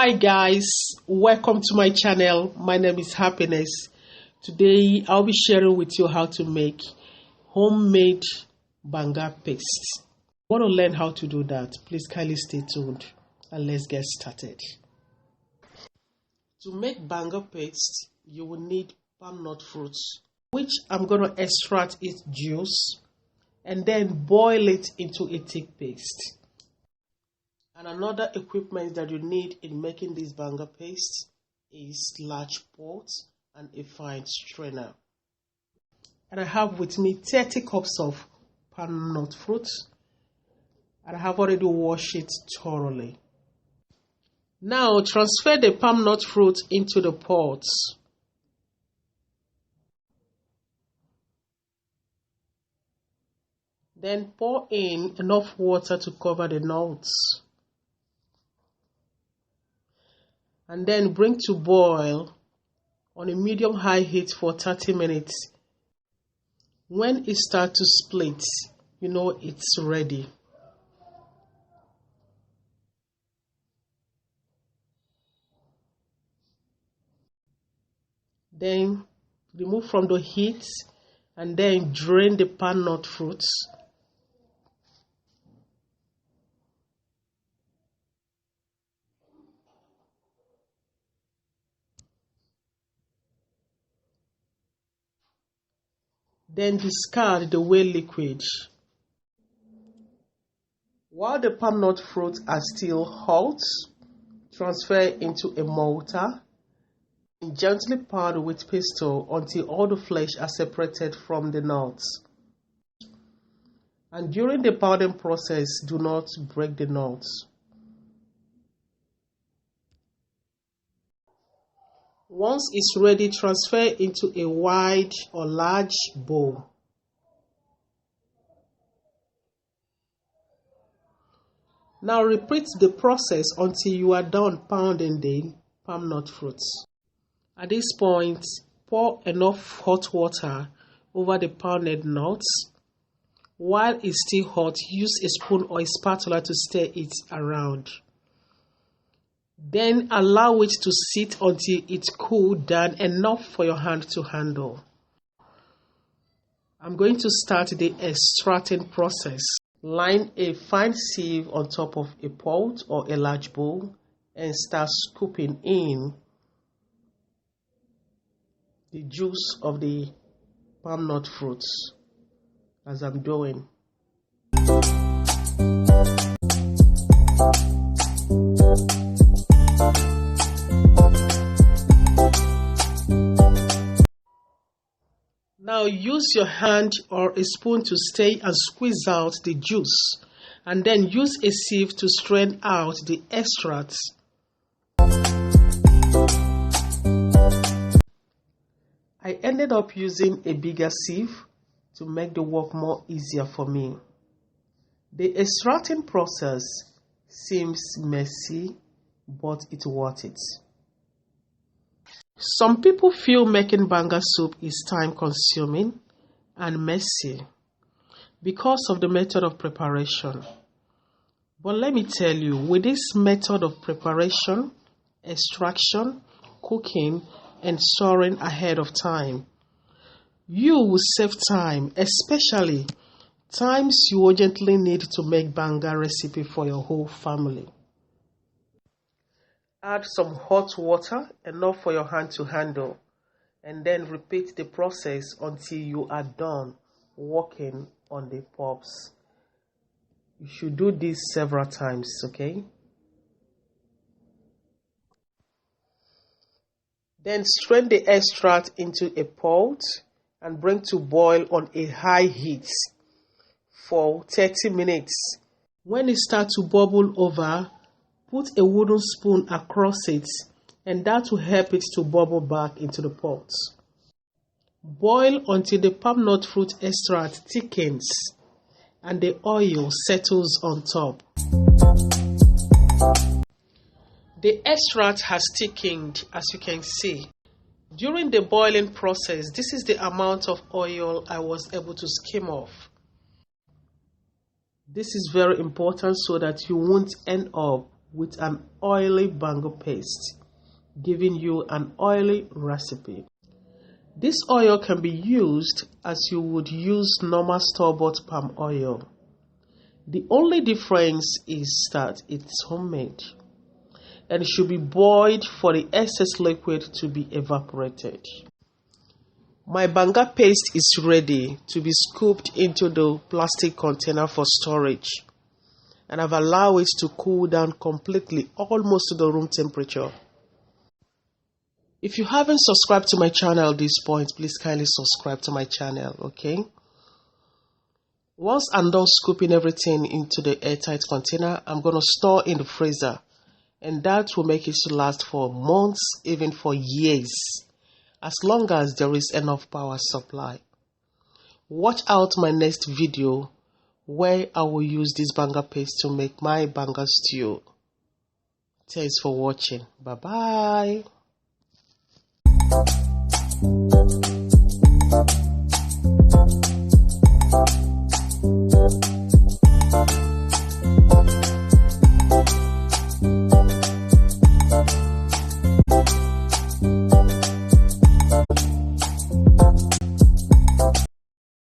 Hi guys, welcome to my channel. My name is Happiness. Today I'll be sharing with you how to make homemade banga paste. Want to learn how to do that? Please kindly stay tuned and let's get started. To make banga paste, you will need palm nut fruits, which I'm going to extract its juice and then boil it into a thick paste. And another equipment that you need in making this banga paste is large pot and a fine strainer. And I have with me 30 cups of palm nut fruits, and I have already washed it thoroughly. Now transfer the palm nut fruit into the pot. Then pour in enough water to cover the nuts. And then bring to boil on a medium-high heat for 30 minutes. When it starts to split, you know it's ready. Then remove from the heat and then drain the palm nut fruits. Then discard the whey liquid. While the palm nut fruits are still hot, transfer into a mortar and gently pound with pestle until all the flesh are separated from the nuts. And during the pounding process, do not break the nuts. Once it's ready, transfer into a wide or large bowl. Now repeat the process until you are done pounding the palm nut fruits. At this point, pour enough hot water over the pounded nuts. While it's still hot, use a spoon or a spatula to stir it around. Then allow it to sit until it cools down enough for your hand to handle. I'm going to start the extracting process. Line a fine sieve on top of a pot or a large bowl and start scooping in the juice of the palm nut fruits as I'm doing. Now use your hand or a spoon to stir and squeeze out the juice, and then use a sieve to strain out the extract. I ended up using a bigger sieve to make the work more easier for me. The extracting process seems messy, but it's worth it. Some people feel making banga soup is time consuming and messy because of the method of preparation. But let me tell you, with this method of preparation, extraction, cooking, and storing ahead of time, you will save time, especially times you urgently need to make banga recipe for your whole family. Add some hot water, enough for your hand to handle, and then repeat the process until you are done working on the pops. You should do this several times, okay? Then strain the extract into a pot and bring to boil on a high heat for 30 minutes. When it starts to bubble over, put a wooden spoon across it, and that will help it to bubble back into the pot. Boil until the palm nut fruit extract thickens and the oil settles on top. The extract has thickened, as you can see. During the boiling process, this is the amount of oil I was able to skim off. This is very important so that you won't end up with an oily banga paste, giving you an oily recipe. This oil can be used as you would use normal store-bought palm oil. The only difference is that it's homemade and it should be boiled for the excess liquid to be evaporated. My banga paste is ready to be scooped into the plastic container for storage, and I've allowed it to cool down completely, almost to the room temperature. If you haven't subscribed to my channel at this point, please kindly subscribe to my channel, okay? Once I'm done scooping everything into the airtight container, I'm going to store in the freezer, and that will make it to last for months, even for years, as long as there is enough power supply. Watch out my next video where I will use this banga paste to make my banga stew. Thanks for watching. Bye bye.